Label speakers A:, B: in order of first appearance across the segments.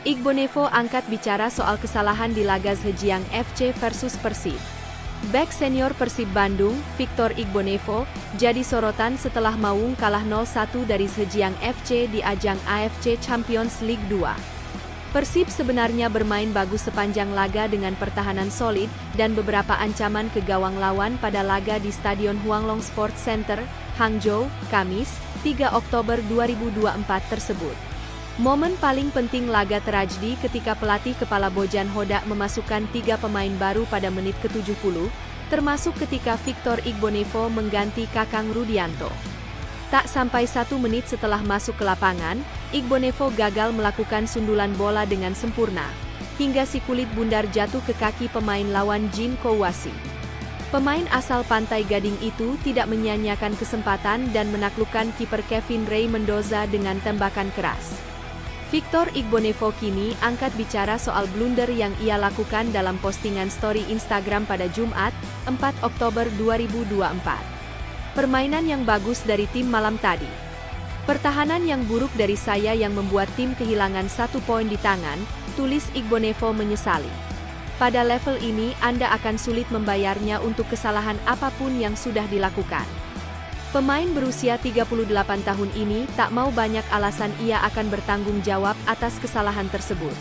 A: Igbonevo angkat bicara soal kesalahan di laga Zhejiang FC versus Persib. Bek senior Persib Bandung, Victor Igbonevo, jadi sorotan setelah Maung kalah 0-1 dari Zhejiang FC di ajang AFC Champions League 2. Persib sebenarnya bermain bagus sepanjang laga dengan pertahanan solid dan beberapa ancaman ke gawang lawan pada laga di Stadion Huanglong Sports Center, Hangzhou, Kamis, 3 Oktober 2024 tersebut. Momen paling penting laga terjadi ketika pelatih kepala Bojan Hodak memasukkan 3 pemain baru pada menit ke-70, termasuk ketika Victor Igbonevo mengganti Kakang Rudianto. Tak sampai 1 menit setelah masuk ke lapangan, Igbonevo gagal melakukan sundulan bola dengan sempurna, hingga si kulit bundar jatuh ke kaki pemain lawan Jin Kouwasi. Pemain asal Pantai Gading itu tidak menyia-nyiakan kesempatan dan menaklukkan kiper Kevin Ray Mendoza dengan tembakan keras. Victor Igbonevo kini angkat bicara soal blunder yang ia lakukan dalam postingan story Instagram pada Jumat, 4 Oktober 2024. Permainan yang bagus dari tim malam tadi. Pertahanan yang buruk dari saya yang membuat tim kehilangan 1 poin di tangan, tulis Igbonevo menyesali. Pada level ini Anda akan sulit membayarnya untuk kesalahan apapun yang sudah dilakukan. Pemain berusia 38 tahun ini tak mau banyak alasan ia akan bertanggung jawab atas kesalahan tersebut.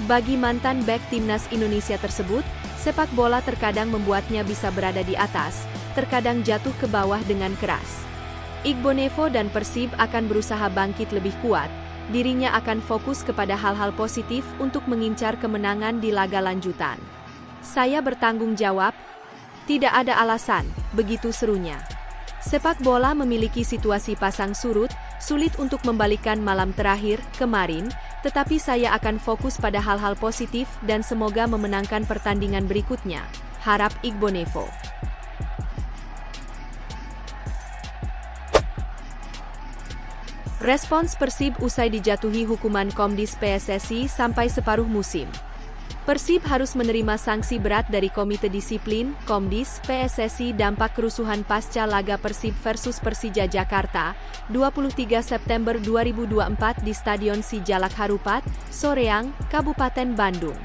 A: Bagi mantan bek timnas Indonesia tersebut, sepak bola terkadang membuatnya bisa berada di atas, terkadang jatuh ke bawah dengan keras. Igbonevo dan Persib akan berusaha bangkit lebih kuat, dirinya akan fokus kepada hal-hal positif untuk mengincar kemenangan di laga lanjutan. Saya bertanggung jawab, tidak ada alasan, begitu serunya. Sepak bola memiliki situasi pasang surut, sulit untuk membalikan malam terakhir, kemarin, tetapi saya akan fokus pada hal-hal positif dan semoga memenangkan pertandingan berikutnya, harap Igbonevo. Respons Persib usai dijatuhi hukuman Komdis PSSI sampai separuh musim. Persib harus menerima sanksi berat dari Komite Disiplin, Komdis, PSSI dampak kerusuhan pasca laga Persib versus Persija Jakarta, 23 September 2024 di Stadion Sijalak Harupat, Soreang, Kabupaten Bandung.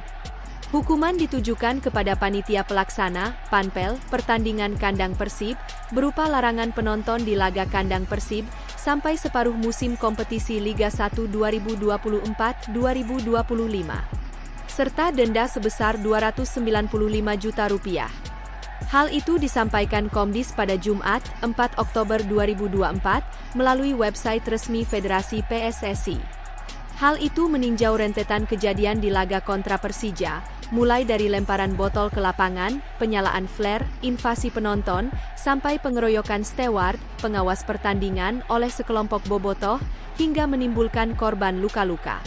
A: Hukuman ditujukan kepada panitia pelaksana, Panpel, pertandingan kandang Persib, berupa larangan penonton di laga kandang Persib, sampai separuh musim kompetisi Liga 1 2024-2025. Serta denda sebesar Rp295 juta. Hal itu disampaikan Komdis pada Jumat, 4 Oktober 2024, melalui website resmi Federasi PSSI. Hal itu meninjau rentetan kejadian di laga kontra Persija, mulai dari lemparan botol ke lapangan, penyalaan flare, invasi penonton, sampai pengeroyokan steward, pengawas pertandingan oleh sekelompok bobotoh, hingga menimbulkan korban luka-luka.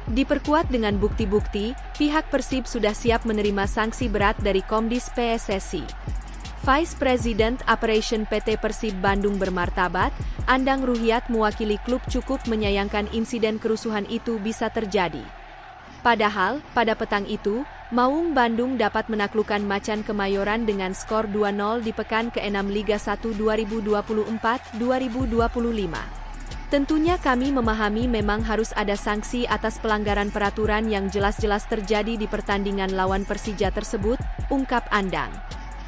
A: Diperkuat dengan bukti-bukti, pihak Persib sudah siap menerima sanksi berat dari Komdis PSSI. Vice President Operation PT Persib Bandung bermartabat, Andang Ruhiat mewakili klub cukup menyayangkan insiden kerusuhan itu bisa terjadi. Padahal, pada petang itu, Maung Bandung dapat menaklukkan Macan Kemayoran dengan skor 2-0 di pekan ke-6 Liga 1 2024-2025. Tentunya kami memahami memang harus ada sanksi atas pelanggaran peraturan yang jelas-jelas terjadi di pertandingan lawan Persija tersebut, ungkap Andang.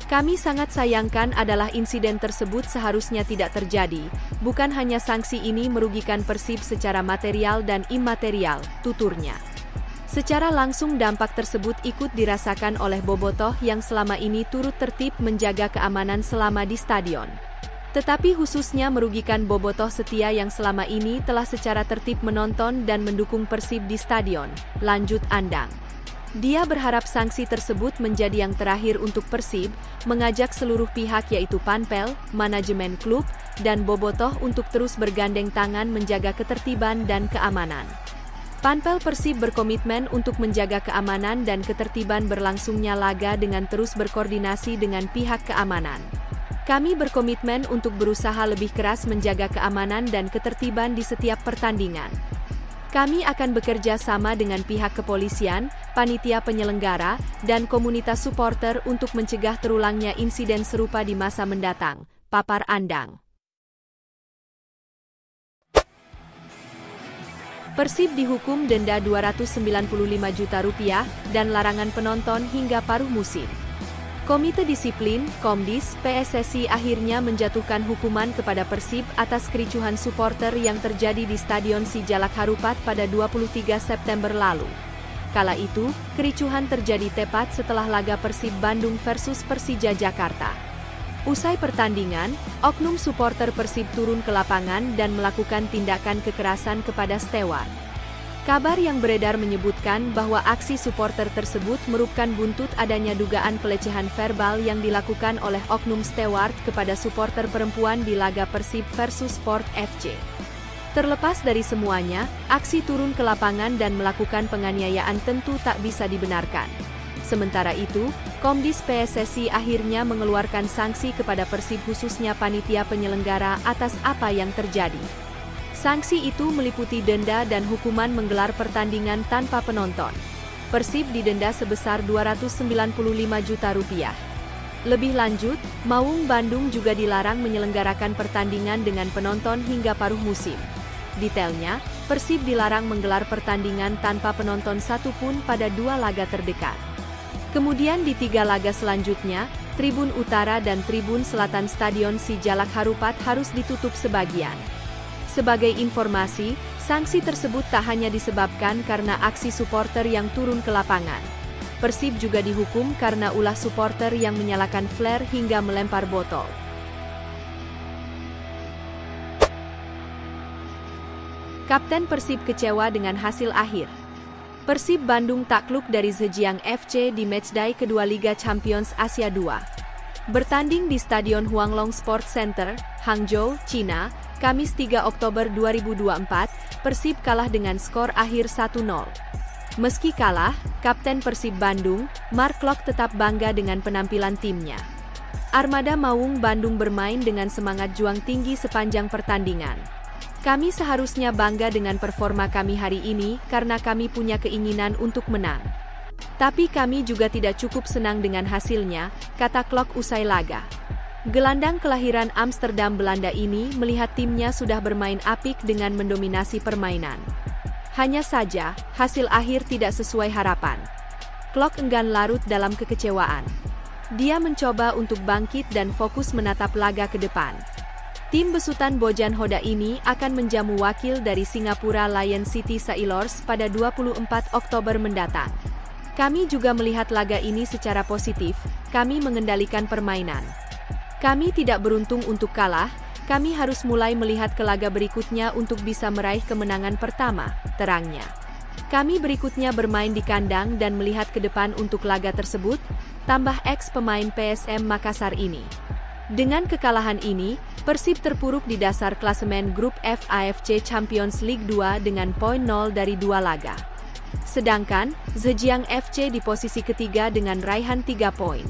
A: Kami sangat sayangkan adalah insiden tersebut seharusnya tidak terjadi, bukan hanya sanksi ini merugikan Persib secara material dan imaterial, tuturnya. Secara langsung dampak tersebut ikut dirasakan oleh bobotoh yang selama ini turut tertib menjaga keamanan selama di stadion. Tetapi khususnya merugikan bobotoh setia yang selama ini telah secara tertib menonton dan mendukung Persib di stadion, lanjut Andang. Dia berharap sanksi tersebut menjadi yang terakhir untuk Persib, mengajak seluruh pihak yaitu Panpel, manajemen klub, dan bobotoh untuk terus bergandeng tangan menjaga ketertiban dan keamanan. Panpel Persib berkomitmen untuk menjaga keamanan dan ketertiban berlangsungnya laga dengan terus berkoordinasi dengan pihak keamanan. Kami berkomitmen untuk berusaha lebih keras menjaga keamanan dan ketertiban di setiap pertandingan. Kami akan bekerja sama dengan pihak kepolisian, panitia penyelenggara, dan komunitas supporter untuk mencegah terulangnya insiden serupa di masa mendatang, papar Andang. Persib dihukum denda Rp295 juta dan larangan penonton hingga paruh musim. Komite Disiplin, Komdis, PSSI akhirnya menjatuhkan hukuman kepada Persib atas kericuhan supporter yang terjadi di Stadion Sijalak Harupat pada 23 September lalu. Kala itu, kericuhan terjadi tepat setelah laga Persib Bandung versus Persija Jakarta. Usai pertandingan, oknum supporter Persib turun ke lapangan dan melakukan tindakan kekerasan kepada steward. Kabar yang beredar menyebutkan bahwa aksi supporter tersebut merupakan buntut adanya dugaan pelecehan verbal yang dilakukan oleh oknum steward kepada supporter perempuan di laga Persib versus Sport FC. Terlepas dari semuanya, aksi turun ke lapangan dan melakukan penganiayaan tentu tak bisa dibenarkan. Sementara itu, Komdis PSSI akhirnya mengeluarkan sanksi kepada Persib khususnya panitia penyelenggara atas apa yang terjadi. Sanksi itu meliputi denda dan hukuman menggelar pertandingan tanpa penonton. Persib didenda sebesar Rp295 juta. Lebih lanjut, Maung Bandung juga dilarang menyelenggarakan pertandingan dengan penonton hingga paruh musim. Detailnya, Persib dilarang menggelar pertandingan tanpa penonton satupun pada 2 laga terdekat. Kemudian di 3 laga selanjutnya, Tribun Utara dan Tribun Selatan Stadion Sijalak Harupat harus ditutup sebagian. Sebagai informasi, sanksi tersebut tak hanya disebabkan karena aksi supporter yang turun ke lapangan. Persib juga dihukum karena ulah supporter yang menyalakan flare hingga melempar botol. Kapten Persib kecewa dengan hasil akhir. Persib Bandung takluk dari Zhejiang FC di matchday kedua Liga Champions Asia 2. Bertanding di Stadion Huanglong Sports Center, Hangzhou, China, Kamis 3 Oktober 2024, Persib kalah dengan skor akhir 1-0. Meski kalah, Kapten Persib Bandung, Mark Klok tetap bangga dengan penampilan timnya. Armada Maung Bandung bermain dengan semangat juang tinggi sepanjang pertandingan. Kami seharusnya bangga dengan performa kami hari ini karena kami punya keinginan untuk menang. Tapi kami juga tidak cukup senang dengan hasilnya, kata Klok usai laga. Gelandang kelahiran Amsterdam Belanda ini melihat timnya sudah bermain apik dengan mendominasi permainan. Hanya saja, hasil akhir tidak sesuai harapan. Klok enggan larut dalam kekecewaan. Dia mencoba untuk bangkit dan fokus menatap laga ke depan. Tim besutan Bojan Hoda ini akan menjamu wakil dari Singapura Lion City Sailors pada 24 Oktober mendatang. Kami juga melihat laga ini secara positif, kami mengendalikan permainan. Kami tidak beruntung untuk kalah, kami harus mulai melihat ke laga berikutnya untuk bisa meraih kemenangan pertama, terangnya. Kami berikutnya bermain di kandang dan melihat ke depan untuk laga tersebut, tambah ex pemain PSM Makassar ini. Dengan kekalahan ini, Persib terpuruk di dasar klasemen grup F AFC Champions League 2 dengan poin 0 dari 2 laga. Sedangkan, Zhejiang FC di posisi ketiga dengan raihan 3 poin.